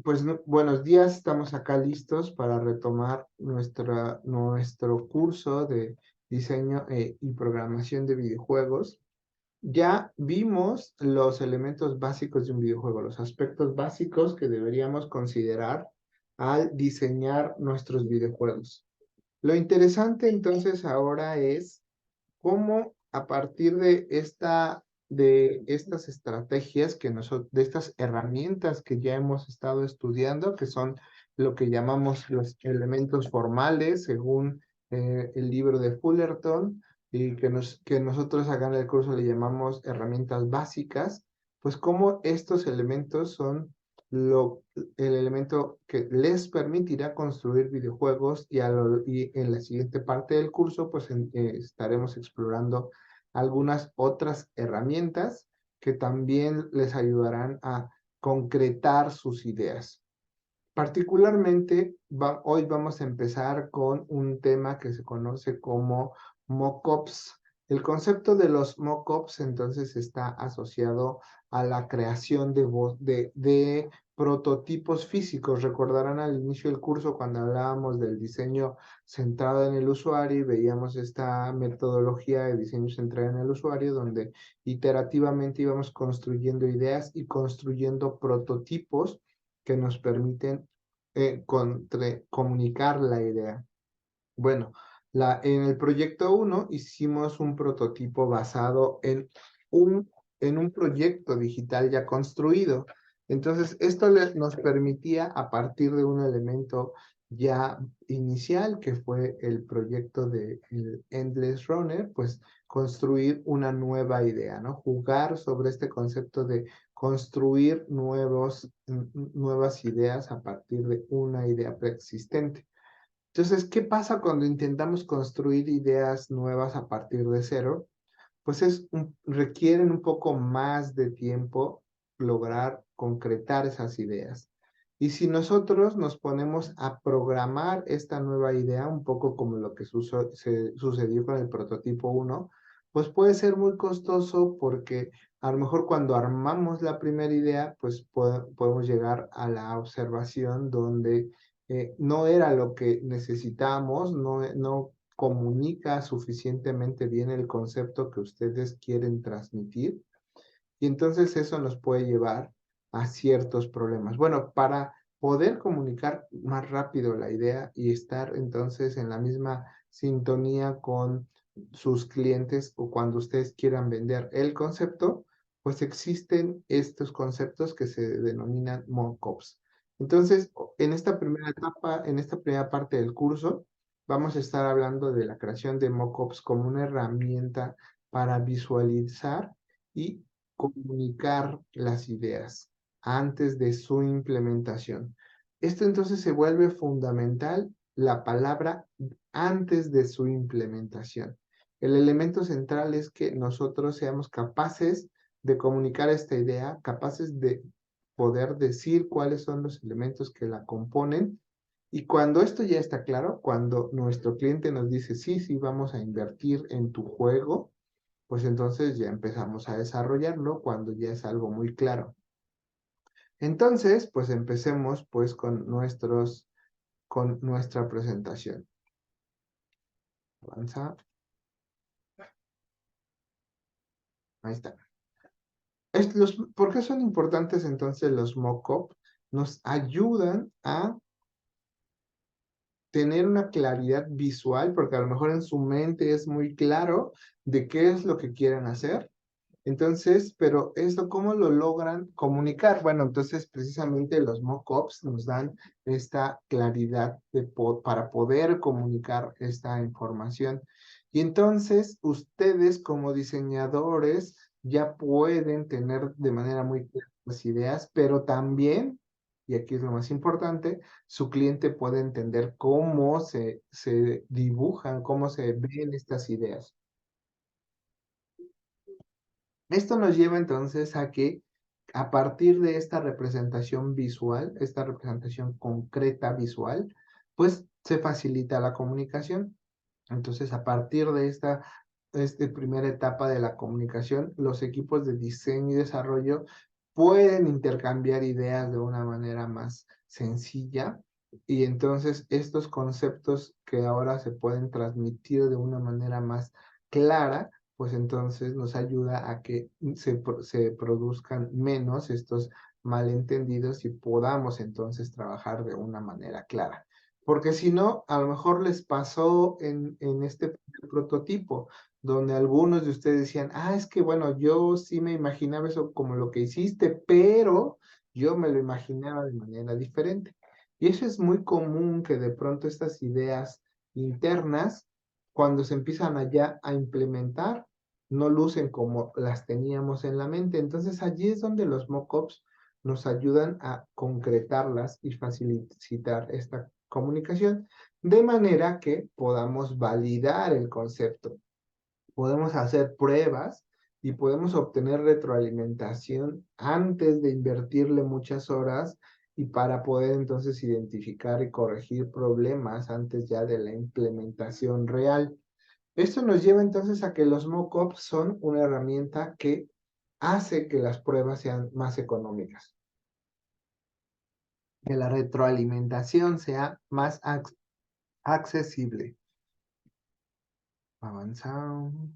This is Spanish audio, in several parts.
Pues buenos días, estamos acá listos para retomar nuestro curso de diseño y programación de videojuegos. Ya vimos los elementos básicos de un videojuego, los aspectos básicos que deberíamos considerar al diseñar nuestros videojuegos. Lo interesante entonces ahora es cómo a partir de estas estrategias de estas herramientas que ya hemos estado estudiando, que son lo que llamamos los elementos formales, según el libro de Fullerton, y que nosotros acá en el curso le llamamos herramientas básicas, pues cómo estos elementos son el elemento que les permitirá construir videojuegos y en la siguiente parte del curso pues estaremos explorando algunas otras herramientas que también les ayudarán a concretar sus ideas. Particularmente, hoy vamos a empezar con un tema que se conoce como mockups. El concepto de los mockups entonces está asociado a la creación de prototipos físicos. Recordarán al inicio del curso cuando hablábamos del diseño centrado en el usuario y veíamos esta metodología de diseño centrado en el usuario donde iterativamente íbamos construyendo ideas y construyendo prototipos que nos permiten comunicar la idea. Bueno, en el proyecto 1 hicimos un prototipo basado un, en un proyecto digital ya construido. Entonces, esto nos permitía, a partir de un elemento ya inicial, que fue el proyecto de el Endless Runner, pues construir una nueva idea, ¿no? Jugar sobre este concepto de construir nuevas ideas a partir de una idea preexistente. Entonces, ¿qué pasa cuando intentamos construir ideas nuevas a partir de cero? Pues requieren un poco más de tiempo lograr concretar esas ideas. Y si nosotros nos ponemos a programar esta nueva idea, un poco como lo que sucedió con el prototipo 1, pues puede ser muy costoso porque a lo mejor cuando armamos la primera idea, pues podemos llegar a la observación donde no era lo que necesitábamos, no comunica suficientemente bien el concepto que ustedes quieren transmitir y entonces eso nos puede llevar a ciertos problemas. Bueno, para poder comunicar más rápido la idea y estar entonces en la misma sintonía con sus clientes o cuando ustedes quieran vender el concepto, pues existen estos conceptos que se denominan mockups. Entonces, en esta primera etapa, en esta primera parte del curso, vamos a estar hablando de la creación de mockups como una herramienta para visualizar y comunicar las ideas antes de su implementación. Esto entonces se vuelve fundamental la palabra antes de su implementación. El elemento central es que nosotros seamos capaces de comunicar esta idea, capaces de poder decir cuáles son los elementos que la componen. Y cuando esto ya está claro, cuando nuestro cliente nos dice, sí, sí, vamos a invertir en tu juego, pues entonces ya empezamos a desarrollarlo cuando ya es algo muy claro. Entonces, pues empecemos pues con nuestra presentación. Avanza. Ahí está. ¿Por qué son importantes entonces los mock-up? Nos ayudan a tener una claridad visual, porque a lo mejor en su mente es muy claro de qué es lo que quieren hacer. Entonces, pero esto, ¿cómo lo logran comunicar? Bueno, entonces precisamente los mock-ups nos dan esta claridad para poder comunicar esta información. Y entonces, ustedes como diseñadores ya pueden tener de manera muy clara las ideas, pero también, y aquí es lo más importante, su cliente puede entender cómo se dibujan, cómo se ven estas ideas. Esto nos lleva entonces a que a partir de esta representación visual, esta representación concreta visual, pues se facilita la comunicación. Entonces, a partir de esta primera etapa de la comunicación, los equipos de diseño y desarrollo pueden intercambiar ideas de una manera más sencilla y entonces estos conceptos que ahora se pueden transmitir de una manera más clara, pues entonces nos ayuda a que se produzcan menos estos malentendidos y podamos entonces trabajar de una manera clara. Porque si no, a lo mejor les pasó en este prototipo, donde algunos de ustedes decían, ah, es que bueno, yo sí me imaginaba eso como lo que hiciste, pero yo me lo imaginaba de manera diferente. Y eso es muy común que de pronto estas ideas internas, cuando se empiezan allá a implementar, no lucen como las teníamos en la mente. Entonces allí es donde los mock-ups nos ayudan a concretarlas y facilitar esta comunicación de manera que podamos validar el concepto, podemos hacer pruebas y podemos obtener retroalimentación antes de invertirle muchas horas y para poder entonces identificar y corregir problemas antes ya de la implementación real. Esto nos lleva entonces a que los mock-ups son una herramienta que hace que las pruebas sean más económicas, que la retroalimentación sea más accesible. Avanzamos,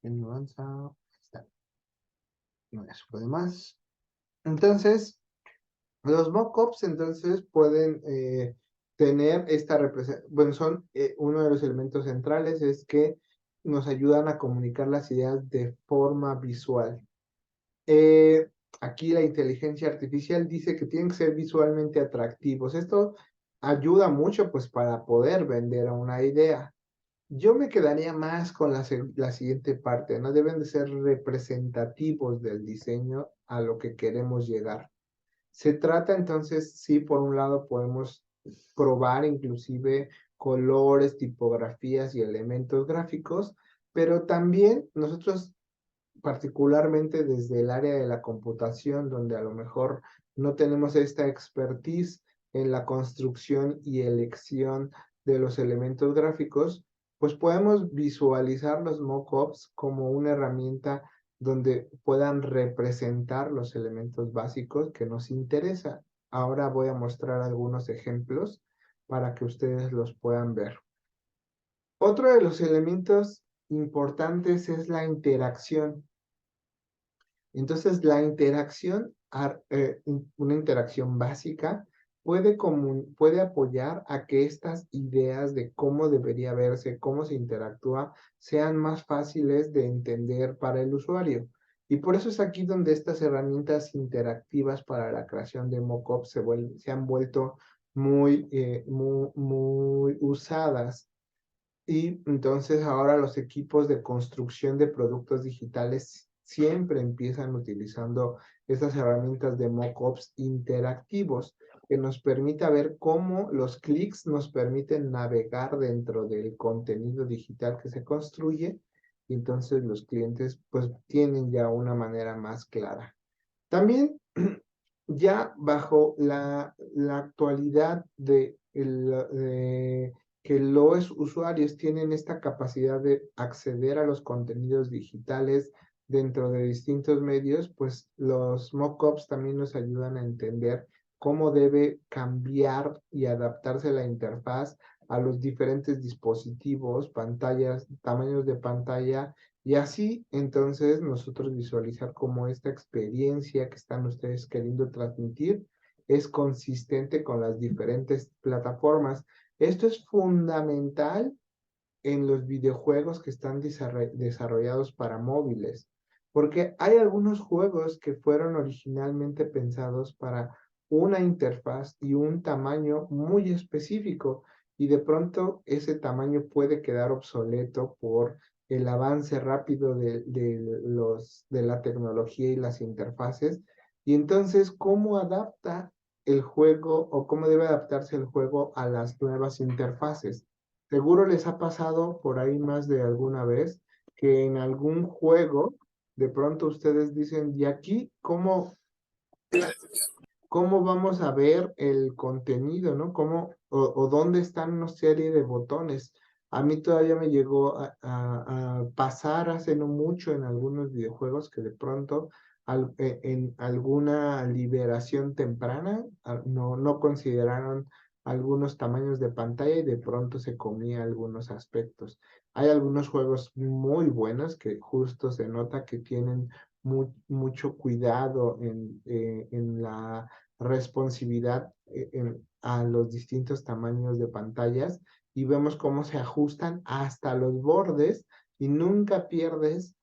avanzamos, está. No, ya se puede más. Entonces, los mockups entonces pueden tener esta representación, bueno, son uno de los elementos centrales es que nos ayudan a comunicar las ideas de forma visual. Eh, Aquí la inteligencia artificial dice que tienen que ser visualmente atractivos. Esto ayuda mucho pues para poder vender una idea. Yo me quedaría más con la siguiente parte, ¿no? Deben de ser representativos del diseño a lo que queremos llegar. Se trata entonces, sí, por un lado podemos probar inclusive colores, tipografías y elementos gráficos, pero también nosotros particularmente desde el área de la computación, donde a lo mejor no tenemos esta expertise en la construcción y elección de los elementos gráficos, pues podemos visualizar los mockups como una herramienta donde puedan representar los elementos básicos que nos interesa. Ahora voy a mostrar algunos ejemplos para que ustedes los puedan ver. Otro de los elementos importantes es la interacción. Entonces, la interacción, una interacción básica, puede apoyar a que estas ideas de cómo debería verse, cómo se interactúa, sean más fáciles de entender para el usuario. Y por eso es aquí donde estas herramientas interactivas para la creación de mockups se han vuelto muy usadas. Y entonces ahora los equipos de construcción de productos digitales siempre empiezan utilizando estas herramientas de mockups interactivos que nos permite ver cómo los clics nos permiten navegar dentro del contenido digital que se construye y entonces los clientes pues tienen ya una manera más clara. También ya bajo la actualidad de que los usuarios tienen esta capacidad de acceder a los contenidos digitales dentro de distintos medios, pues los mockups también nos ayudan a entender cómo debe cambiar y adaptarse la interfaz a los diferentes dispositivos, pantallas, tamaños de pantalla y así, entonces, nosotros visualizar cómo esta experiencia que están ustedes queriendo transmitir es consistente con las diferentes plataformas. Esto es fundamental en los videojuegos que están desarrollados para móviles, porque hay algunos juegos que fueron originalmente pensados para una interfaz y un tamaño muy específico, y de pronto ese tamaño puede quedar obsoleto por el avance rápido de la tecnología y las interfaces, y entonces, ¿cómo adapta el juego o cómo debe adaptarse el juego a las nuevas interfaces? Seguro les ha pasado por ahí más de alguna vez que en algún juego de pronto ustedes dicen, ¿y aquí cómo vamos a ver el contenido, ¿no? ¿Cómo o dónde están una serie de botones? A mí todavía me llegó a pasar hace no mucho en algunos videojuegos que de pronto en alguna liberación temprana no consideraron algunos tamaños de pantalla y de pronto se comía algunos aspectos. Hay algunos juegos muy buenos que justo se nota que tienen mucho cuidado en la responsividad a los distintos tamaños de pantallas y vemos cómo se ajustan hasta los bordes y nunca pierdes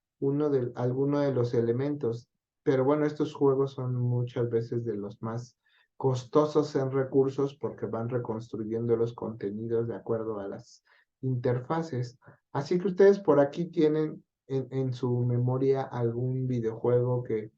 alguno de los elementos. Pero bueno, estos juegos son muchas veces de los más costosos en recursos porque van reconstruyendo los contenidos de acuerdo a las interfaces. Así que ustedes por aquí tienen en su memoria algún videojuego que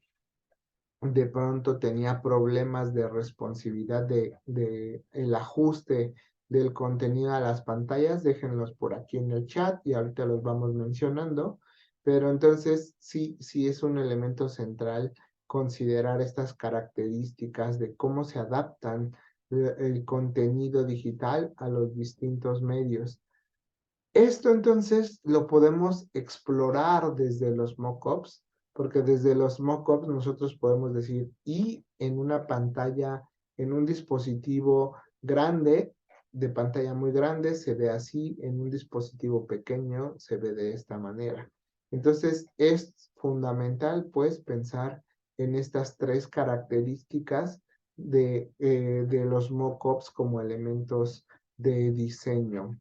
de pronto tenía problemas de responsividad de el ajuste del contenido a las pantallas, déjenlos por aquí en el chat y ahorita los vamos mencionando, pero entonces sí es un elemento central considerar estas características de cómo se adaptan el contenido digital a los distintos medios. Esto entonces lo podemos explorar desde los mockups, porque desde los mockups nosotros podemos decir, y en una pantalla, en un dispositivo grande, de pantalla muy grande, se ve así, en un dispositivo pequeño se ve de esta manera. Entonces es fundamental pues pensar en estas tres características de los mockups como elementos de diseño.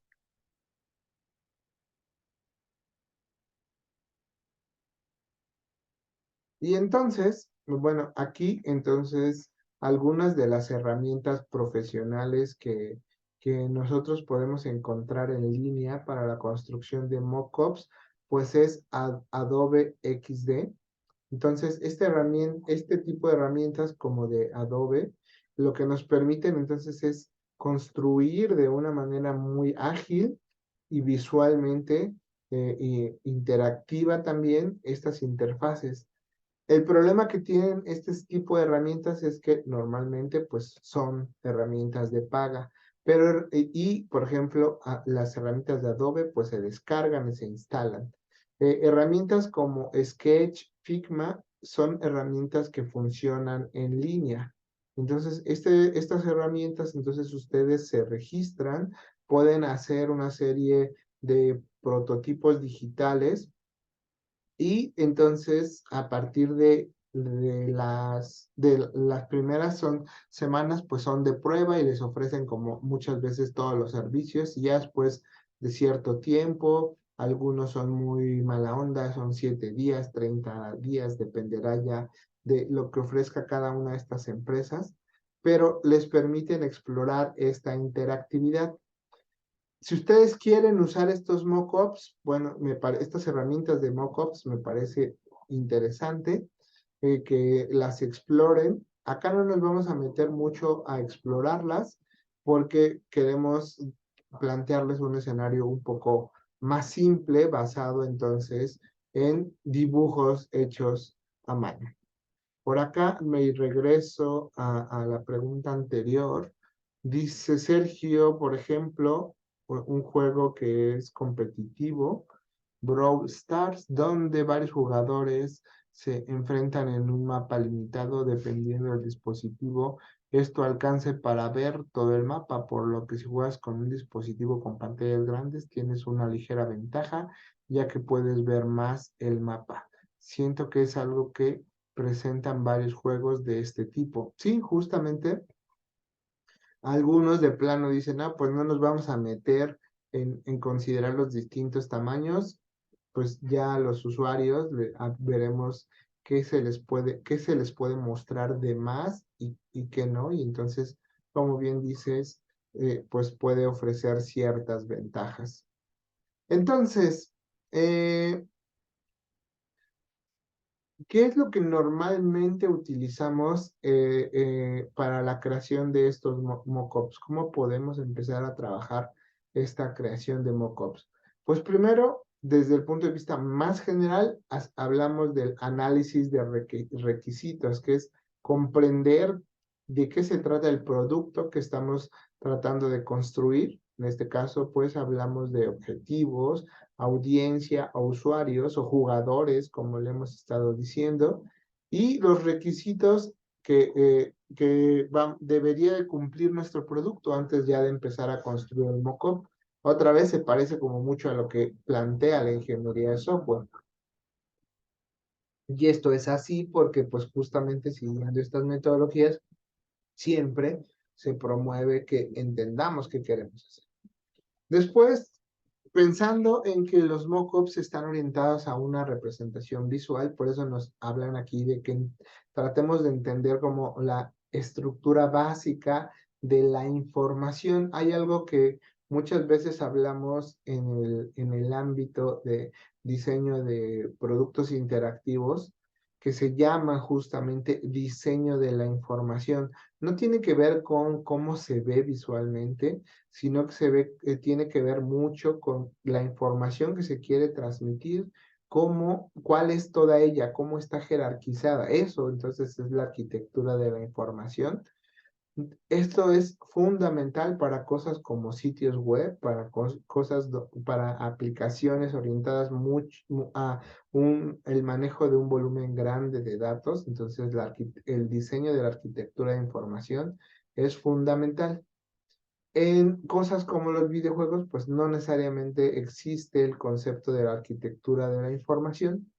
Y entonces, bueno, aquí entonces algunas de las herramientas profesionales que nosotros podemos encontrar en línea para la construcción de mockups, pues es Adobe XD. Entonces, este tipo de herramientas como de Adobe, lo que nos permiten entonces es construir de una manera muy ágil y visualmente interactiva también estas interfaces. El problema que tienen este tipo de herramientas es que normalmente pues son herramientas de paga, pero por ejemplo las herramientas de Adobe pues se descargan y se instalan. Herramientas como Sketch, Figma son herramientas que funcionan en línea. Entonces, estas herramientas, entonces ustedes se registran, pueden hacer una serie de prototipos digitales y entonces, a partir de las primeras semanas, pues son de prueba y les ofrecen como muchas veces todos los servicios. Y ya después de cierto tiempo, algunos son muy mala onda, son 7 días, 30 días, dependerá ya de lo que ofrezca cada una de estas empresas, pero les permiten explorar esta interactividad. Si ustedes quieren usar estos mockups, bueno, estas herramientas de mockups me parece interesante que las exploren. Acá no nos vamos a meter mucho a explorarlas porque queremos plantearles un escenario un poco más simple, basado entonces en dibujos hechos a mano. Por acá me regreso a la pregunta anterior. Dice Sergio, por ejemplo, un juego que es competitivo, Brawl Stars, donde varios jugadores se enfrentan en un mapa limitado dependiendo del dispositivo. Esto alcance para ver todo el mapa, por lo que si juegas con un dispositivo con pantallas grandes tienes una ligera ventaja, ya que puedes ver más el mapa. Siento que es algo que presentan varios juegos de este tipo. Sí, justamente algunos de plano dicen, ah, pues no nos vamos a meter en considerar los distintos tamaños, pues ya los usuarios veremos qué se les puede mostrar de más y qué no, y entonces, como bien dices, pues puede ofrecer ciertas ventajas. Entonces, eh, ¿qué es lo que normalmente utilizamos para la creación de estos mockups? ¿Cómo podemos empezar a trabajar esta creación de mockups? Pues primero, desde el punto de vista más general, hablamos del análisis de requisitos, que es comprender de qué se trata el producto que estamos tratando de construir En este caso, pues hablamos de objetivos, audiencia o usuarios o jugadores, como le hemos estado diciendo, y los requisitos que debería de cumplir nuestro producto antes ya de empezar a construir el mock-up. Otra vez se parece como mucho a lo que plantea la ingeniería de software. Y esto es así porque pues justamente siguiendo estas metodologías siempre se promueve que entendamos qué queremos hacer. Después, pensando en que los mockups están orientados a una representación visual, por eso nos hablan aquí de que tratemos de entender como la estructura básica de la información. Hay algo que muchas veces hablamos en el ámbito de diseño de productos interactivos, que se llama justamente diseño de la información. No tiene que ver con cómo se ve visualmente, sino que tiene que ver mucho con la información que se quiere transmitir, cuál es toda ella, cómo está jerarquizada. Eso entonces es la arquitectura de la información. Esto es fundamental para cosas como sitios web, para para aplicaciones orientadas a el manejo de un volumen grande de datos. Entonces, el diseño de la arquitectura de información es fundamental. En cosas como los videojuegos, pues no necesariamente existe el concepto de la arquitectura de la información.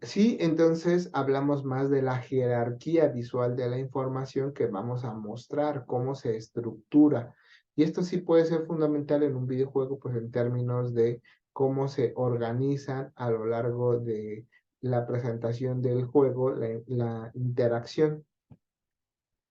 Sí, entonces hablamos más de la jerarquía visual de la información que vamos a mostrar, cómo se estructura. Y esto sí puede ser fundamental en un videojuego, pues en términos de cómo se organizan a lo largo de la presentación del juego, la interacción.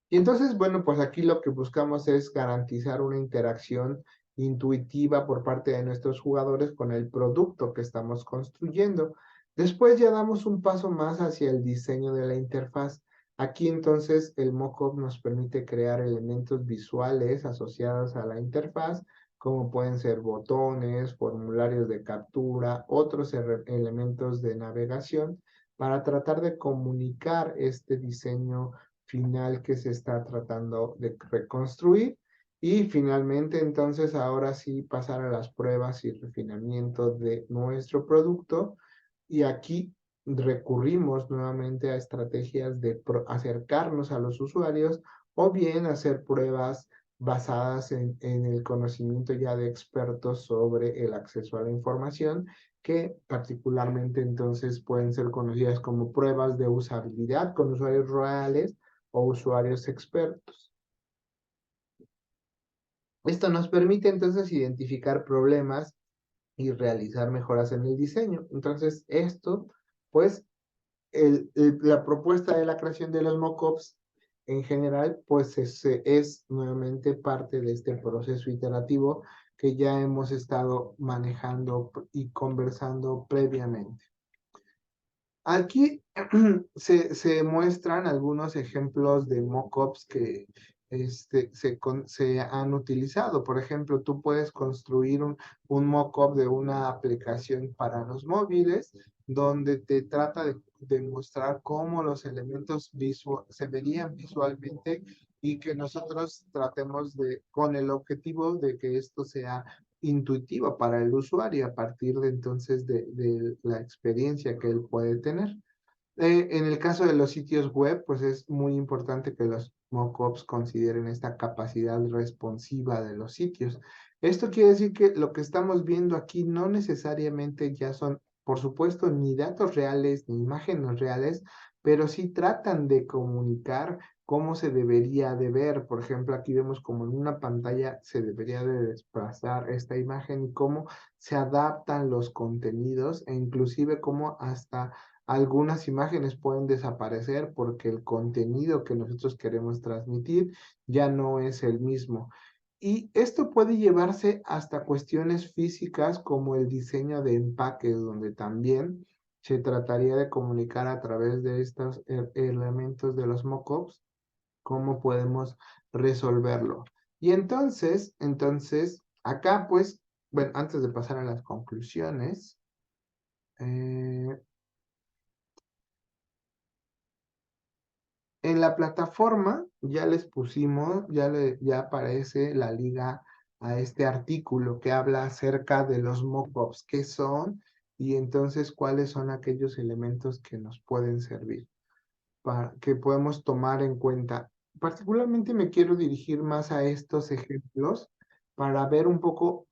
Y entonces, bueno, pues aquí lo que buscamos es garantizar una interacción intuitiva por parte de nuestros jugadores con el producto que estamos construyendo. Después ya damos un paso más hacia el diseño de la interfaz. Aquí entonces el mockup nos permite crear elementos visuales asociados a la interfaz, como pueden ser botones, formularios de captura, otros elementos de navegación, para tratar de comunicar este diseño final que se está tratando de reconstruir. Y finalmente, entonces, ahora sí pasar a las pruebas y refinamiento de nuestro producto. Y aquí recurrimos nuevamente a estrategias de acercarnos a los usuarios o bien hacer pruebas basadas en el conocimiento ya de expertos sobre el acceso a la información, que particularmente entonces pueden ser conocidas como pruebas de usabilidad con usuarios reales o usuarios expertos. Esto nos permite entonces identificar problemas y realizar mejoras en el diseño. Entonces, esto, pues, la propuesta de la creación de los mockups en general, pues es nuevamente parte de este proceso iterativo que ya hemos estado manejando y conversando previamente. Aquí se muestran algunos ejemplos de mockups que se han utilizado. Por ejemplo, tú puedes construir un mockup de una aplicación para los móviles donde te trata de mostrar cómo los elementos se verían visualmente y que nosotros tratemos con el objetivo de que esto sea intuitiva para el usuario a partir de entonces de la experiencia que él puede tener. En el caso de los sitios web, pues es muy importante que los mockups consideren esta capacidad responsiva de los sitios. Esto quiere decir que lo que estamos viendo aquí no necesariamente ya son, por supuesto, ni datos reales ni imágenes reales, pero sí tratan de comunicar cómo se debería de ver. Por ejemplo, aquí vemos como en una pantalla se debería de desplazar esta imagen y cómo se adaptan los contenidos e inclusive cómo hasta algunas imágenes pueden desaparecer porque el contenido que nosotros queremos transmitir ya no es el mismo. Y esto puede llevarse hasta cuestiones físicas como el diseño de empaques, donde también se trataría de comunicar a través de estos elementos de los mockups cómo podemos resolverlo. Y entonces, acá pues, bueno, antes de pasar a las conclusiones, eh, en la plataforma ya les pusimos, ya aparece la liga a este artículo que habla acerca de los mockups, qué son y entonces cuáles son aquellos elementos que nos pueden servir, para, que podemos tomar en cuenta. Particularmente me quiero dirigir más a estos ejemplos para ver un poco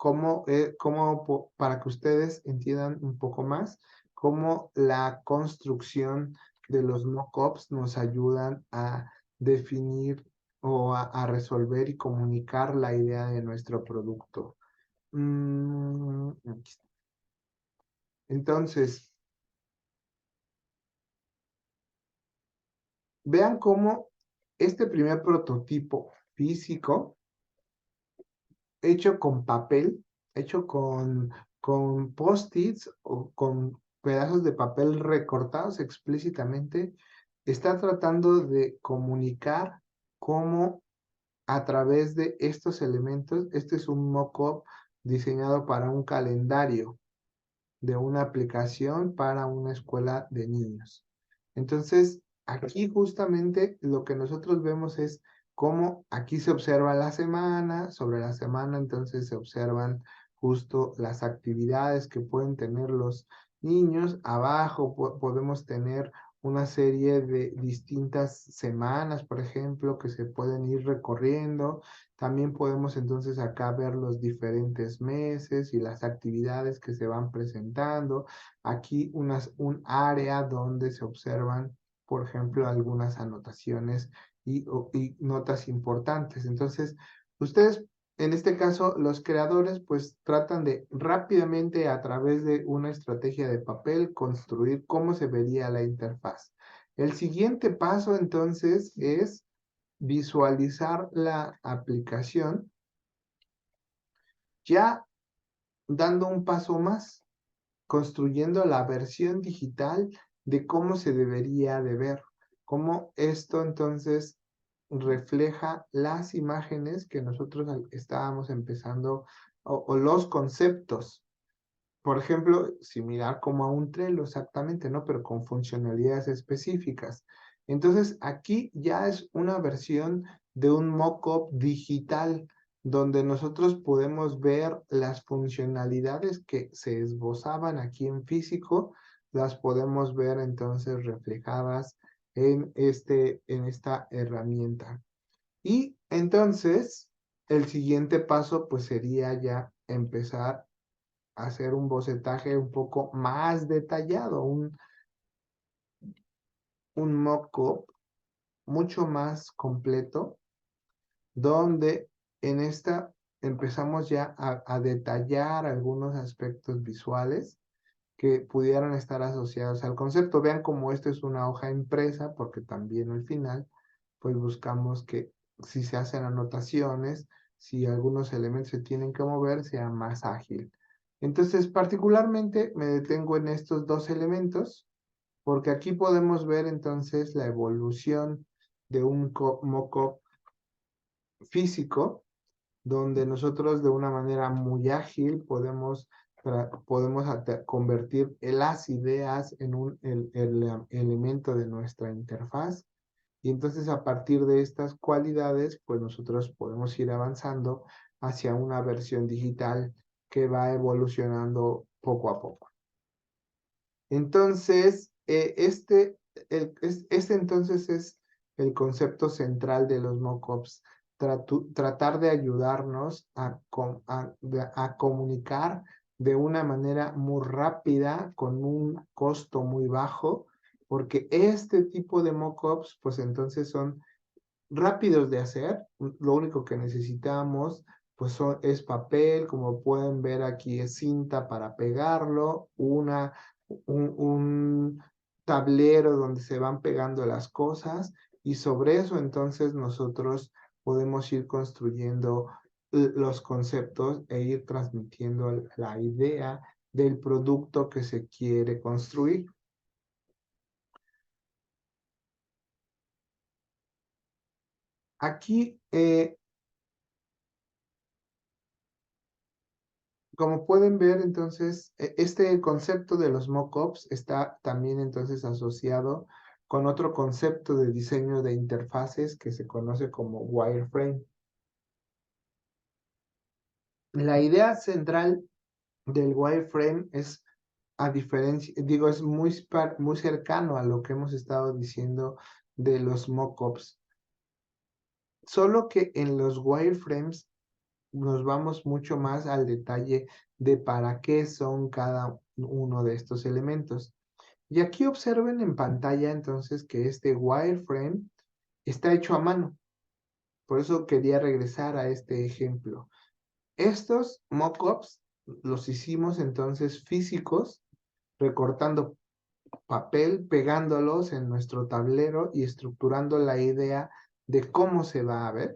para que ustedes entiendan un poco más cómo la construcción de los mockups nos ayudan a definir o a resolver y comunicar la idea de nuestro producto. Aquí está. Entonces, vean cómo este primer prototipo físico, hecho con papel, hecho con post-its o con pedazos de papel recortados explícitamente, está tratando de comunicar cómo a través de estos elementos, este es un mock-up diseñado para un calendario de una aplicación para una escuela de niños. Entonces, aquí justamente lo que nosotros vemos es cómo aquí se observa la semana, sobre la semana entonces se observan justo las actividades que pueden tener los niños. Abajo podemos tener una serie de distintas semanas, por ejemplo, que se pueden ir recorriendo. También podemos entonces acá ver los diferentes meses y las actividades que se van presentando. Aquí un área donde se observan, por ejemplo, algunas anotaciones y notas importantes. Entonces, ustedes, en este caso, los creadores, pues tratan de rápidamente a través de una estrategia de papel construir cómo se vería la interfaz. El siguiente paso, entonces, es visualizar la aplicación ya dando un paso más, construyendo la versión digital de cómo se debería de ver, cómo esto entonces refleja las imágenes que nosotros estábamos empezando o los conceptos. Por ejemplo, similar como a un Trello exactamente, ¿no? Pero con funcionalidades específicas. Entonces, aquí ya es una versión de un mockup digital donde nosotros podemos ver las funcionalidades que se esbozaban aquí en físico, las podemos ver entonces reflejadas en esta herramienta. Y entonces, el siguiente paso pues sería ya empezar hacer un bocetaje un poco más detallado, un mock-up mucho más completo, donde en esta empezamos ya a detallar algunos aspectos visuales que pudieran estar asociados al concepto. Vean cómo esto es una hoja impresa, porque también al final, pues buscamos que si se hacen anotaciones, si algunos elementos se tienen que mover, sea más ágil. Entonces, particularmente me detengo en estos dos elementos, porque aquí podemos ver entonces la evolución de un mock-up físico donde nosotros de una manera muy ágil podemos convertir las ideas en un elemento de nuestra interfaz. Y entonces a partir de estas cualidades, pues nosotros podemos ir avanzando hacia una versión digital que va evolucionando poco a poco. Entonces, este entonces es el concepto central de los mockups, tratar de ayudarnos a comunicar de una manera muy rápida, con un costo muy bajo, porque este tipo de mockups, pues entonces son rápidos de hacer. Lo único que necesitamos, pues es papel, como pueden ver aquí es cinta para pegarlo, un tablero donde se van pegando las cosas y sobre eso entonces nosotros podemos ir construyendo los conceptos e ir transmitiendo la idea del producto que se quiere construir. Aquí como pueden ver, entonces, este concepto de los mockups está también entonces asociado con otro concepto de diseño de interfaces que se conoce como wireframe. La idea central del wireframe es, a diferencia, digo, es muy cercano a lo que hemos estado diciendo de los mockups, solo que en los wireframes nos vamos mucho más al detalle de para qué son cada uno de estos elementos. Y aquí observen en pantalla entonces que este wireframe está hecho a mano. Por eso quería regresar a este ejemplo. Estos mockups los hicimos entonces físicos, recortando papel, pegándolos en nuestro tablero y estructurando la idea de cómo se va a ver.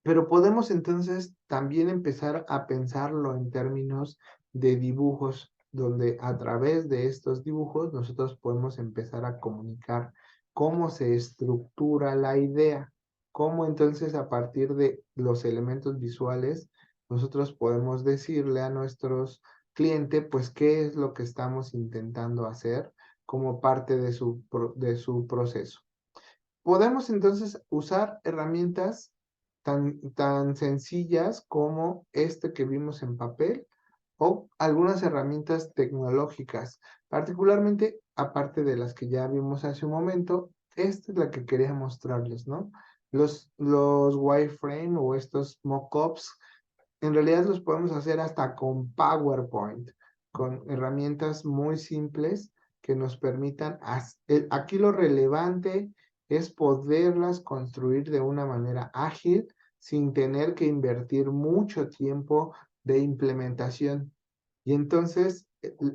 Pero podemos entonces también empezar a pensarlo en términos de dibujos, donde a través de estos dibujos nosotros podemos empezar a comunicar cómo se estructura la idea, cómo entonces a partir de los elementos visuales nosotros podemos decirle a nuestros clientes pues qué es lo que estamos intentando hacer como parte de su proceso. Podemos entonces usar herramientas tan sencillas como este que vimos en papel o algunas herramientas tecnológicas, particularmente aparte de las que ya vimos hace un momento, esta es la que quería mostrarles, ¿no? Los wireframe o estos mockups, en realidad los podemos hacer hasta con PowerPoint, con herramientas muy simples que nos permitan, aquí lo relevante es poderlas construir de una manera ágil sin tener que invertir mucho tiempo de implementación. Y entonces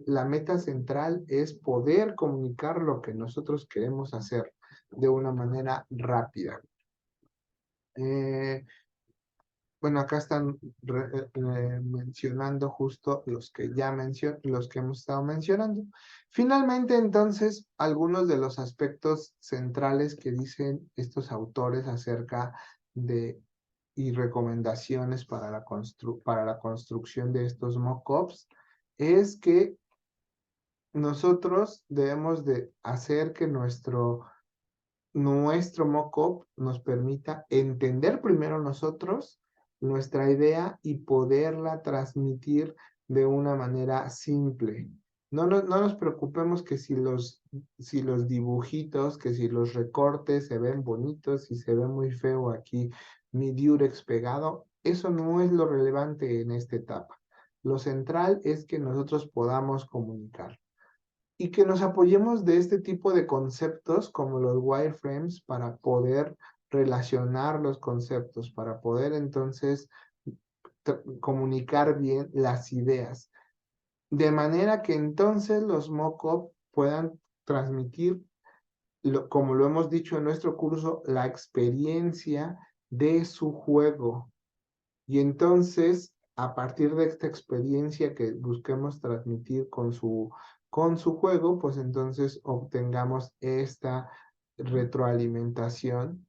la meta central es poder comunicar lo que nosotros queremos hacer de una manera rápida. Eh, bueno, acá están mencionando justo los que hemos estado mencionando. Finalmente, entonces, algunos de los aspectos centrales que dicen estos autores acerca de y recomendaciones para para la construcción de estos mockups es que nosotros debemos de hacer que nuestro mockup nos permita entender primero nosotros nuestra idea y poderla transmitir de una manera simple. No nos preocupemos que si los dibujitos, que si los recortes se ven bonitos, si se ve muy feo aquí mi diurex pegado, eso no es lo relevante en esta etapa. Lo central es que nosotros podamos comunicar y que nos apoyemos de este tipo de conceptos como los wireframes para poder relacionar los conceptos, para poder entonces comunicar bien las ideas, de manera que entonces los mock-up puedan transmitir, como lo hemos dicho en nuestro curso, la experiencia de su juego. Y entonces, a partir de esta experiencia que busquemos transmitir con su juego, pues entonces obtengamos esta retroalimentación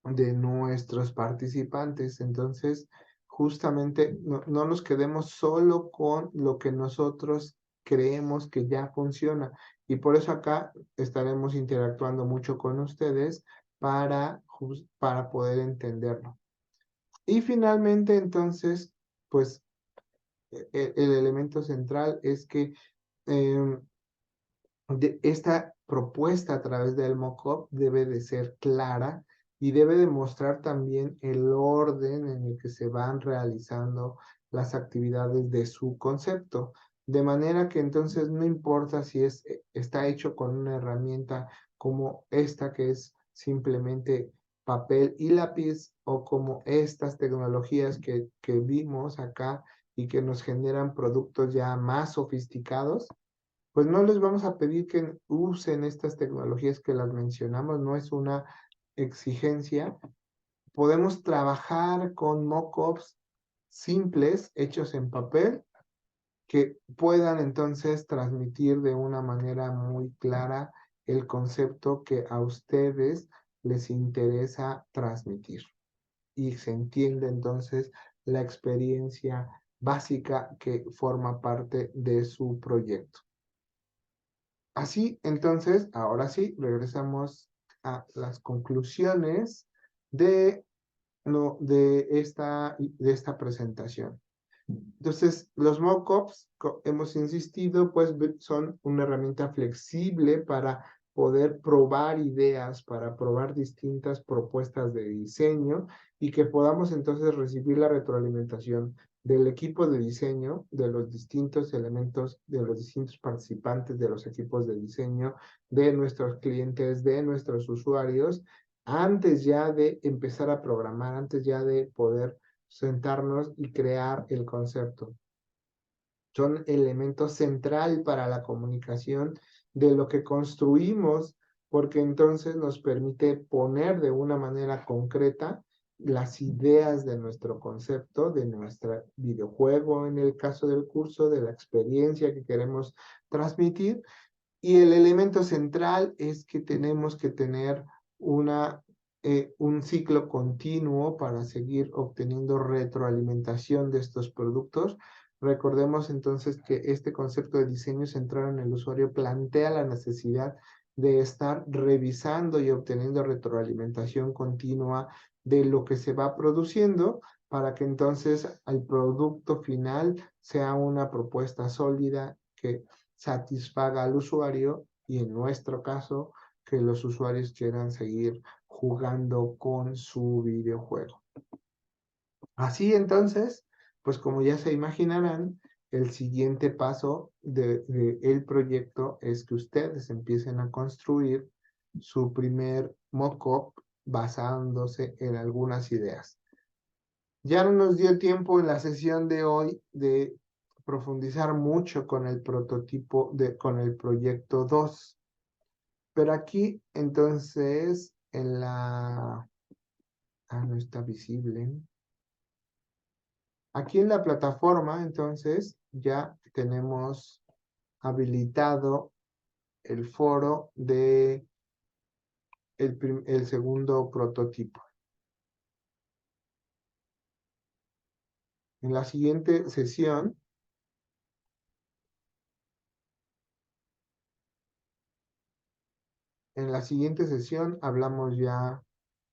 de nuestros participantes. Entonces, justamente no nos quedemos solo con lo que nosotros creemos que ya funciona. Y por eso acá estaremos interactuando mucho con ustedes para poder entenderlo. Y finalmente, entonces, pues el elemento central es que em, esta propuesta a través del mockup debe de ser clara y debe de mostrar también el orden en el que se van realizando las actividades de su concepto. De manera que entonces no importa si está hecho con una herramienta como esta que es simplemente papel y lápiz o como estas tecnologías que vimos acá y que nos generan productos ya más sofisticados, pues no les vamos a pedir que usen estas tecnologías que las mencionamos, no es una exigencia. Podemos trabajar con mockups simples hechos en papel que puedan entonces transmitir de una manera muy clara el concepto que a ustedes les interesa transmitir. Y se entiende entonces la experiencia básica que forma parte de su proyecto. Así, entonces, ahora sí, regresamos a las conclusiones de no, de esta presentación. Entonces, los mockups, hemos insistido, pues son una herramienta flexible para poder probar ideas, para probar distintas propuestas de diseño y que podamos entonces recibir la retroalimentación del equipo de diseño, de los distintos elementos, de los distintos participantes de los equipos de diseño, de nuestros clientes, de nuestros usuarios, antes ya de empezar a programar, antes ya de poder sentarnos y crear el concepto. Son elementos central para la comunicación de lo que construimos, porque entonces nos permite poner de una manera concreta las ideas de nuestro concepto, de nuestro videojuego en el caso del curso, de la experiencia que queremos transmitir. Y el elemento central es que tenemos que tener un ciclo continuo para seguir obteniendo retroalimentación de estos productos. Recordemos entonces que este concepto de diseño centrado en el usuario plantea la necesidad de estar revisando y obteniendo retroalimentación continua de lo que se va produciendo para que entonces el producto final sea una propuesta sólida que satisfaga al usuario y en nuestro caso que los usuarios quieran seguir jugando con su videojuego. Así entonces, pues como ya se imaginarán, el siguiente paso el proyecto es que ustedes empiecen a construir su primer mock-up basándose en algunas ideas. Ya no nos dio tiempo en la sesión de hoy de profundizar mucho con el prototipo, con el proyecto 2. Pero aquí, entonces, no está visible. Aquí en la plataforma, entonces, ya tenemos habilitado el foro de el segundo prototipo. En la siguiente sesión, hablamos ya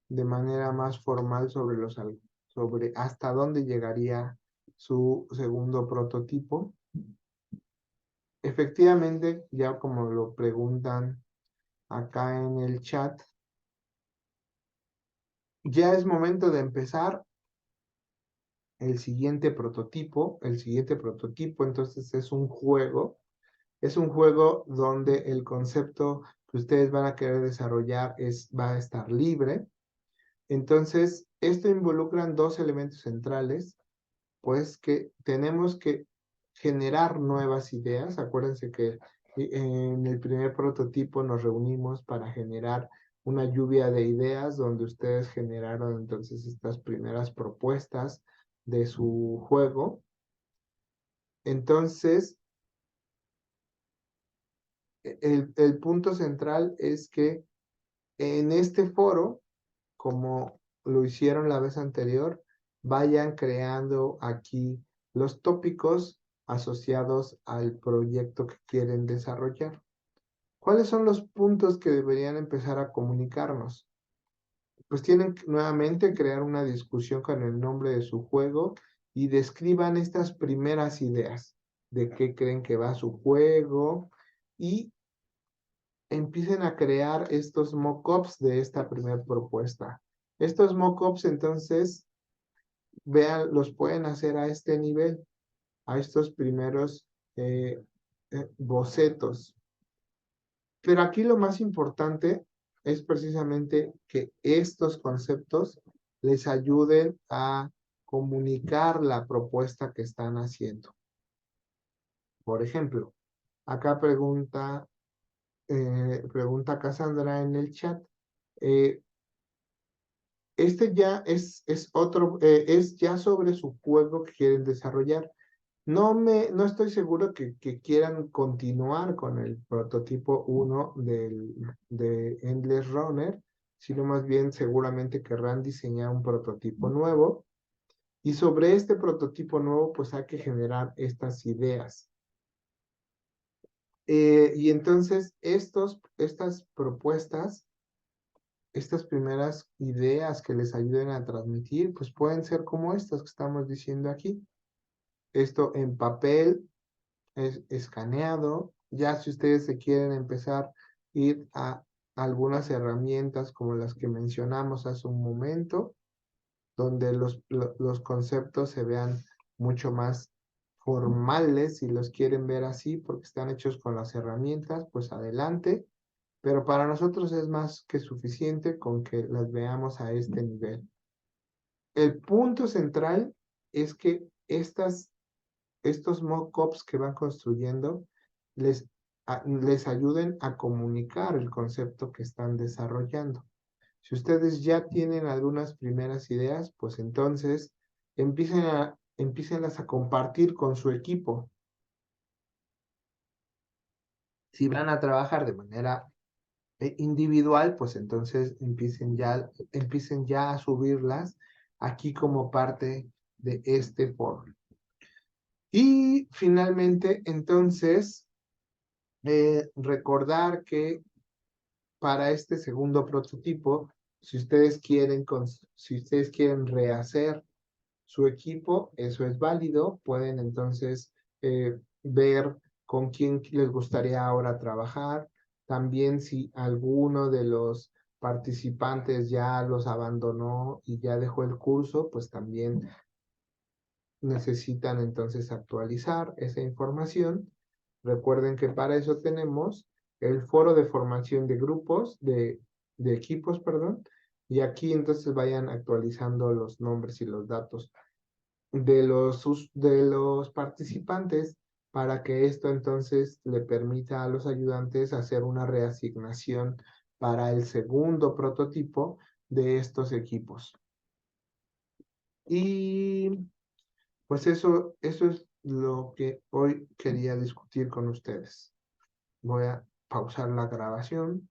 de manera más formal sobre hasta dónde llegaría su segundo prototipo. Efectivamente, ya como lo preguntan acá en el chat, ya es momento de empezar el siguiente prototipo. El siguiente prototipo entonces es un juego donde el concepto que ustedes van a querer desarrollar va a estar libre. Entonces, esto involucra dos elementos centrales, pues que tenemos que generar nuevas ideas. Acuérdense que en el primer prototipo nos reunimos para generar una lluvia de ideas donde ustedes generaron entonces estas primeras propuestas de su juego. Entonces, el punto central es que en este foro, como lo hicieron la vez anterior, vayan creando aquí los tópicos asociados al proyecto que quieren desarrollar. ¿Cuáles son los puntos que deberían empezar a comunicarnos? Pues tienen que nuevamente crear una discusión con el nombre de su juego y describan estas primeras ideas de qué creen que va su juego y empiecen a crear estos mock-ups de esta primera propuesta. Estos mock-ups entonces, vean, los pueden hacer a este nivel, a estos primeros bocetos. Pero aquí lo más importante es precisamente que estos conceptos les ayuden a comunicar la propuesta que están haciendo. Por ejemplo, acá pregunta Cassandra en el chat. Este ya es ya sobre su juego que quieren desarrollar. No estoy seguro que quieran continuar con el prototipo 1 de Endless Runner, sino más bien seguramente querrán diseñar un prototipo nuevo. Y sobre este prototipo nuevo, pues hay que generar estas ideas. Y entonces estas propuestas estas primeras ideas que les ayuden a transmitir, pues pueden ser como estas que estamos diciendo aquí. Esto en papel, es escaneado. Ya si ustedes se quieren empezar a ir a algunas herramientas como las que mencionamos hace un momento, donde los conceptos se vean mucho más formales, si los quieren ver así, porque están hechos con las herramientas, pues adelante. Pero para nosotros es más que suficiente con que las veamos a este nivel. El punto central es que estos mock-ups que van construyendo les ayuden a comunicar el concepto que están desarrollando. Si ustedes ya tienen algunas primeras ideas, pues entonces empiecen a compartir con su equipo. Si van a trabajar de manera individual, pues entonces empiecen ya a subirlas aquí como parte de este foro. Y finalmente, entonces, recordar que para este segundo prototipo, si ustedes quieren rehacer su equipo, eso es válido. Pueden entonces ver con quién les gustaría ahora trabajar. También si alguno de los participantes ya los abandonó y ya dejó el curso, pues también necesitan entonces actualizar esa información. Recuerden que para eso tenemos el foro de formación de grupos, de equipos, perdón, y aquí entonces vayan actualizando los nombres y los datos de los participantes para que esto entonces le permita a los ayudantes hacer una reasignación para el segundo prototipo de estos equipos. Y pues eso es lo que hoy quería discutir con ustedes. Voy a pausar la grabación.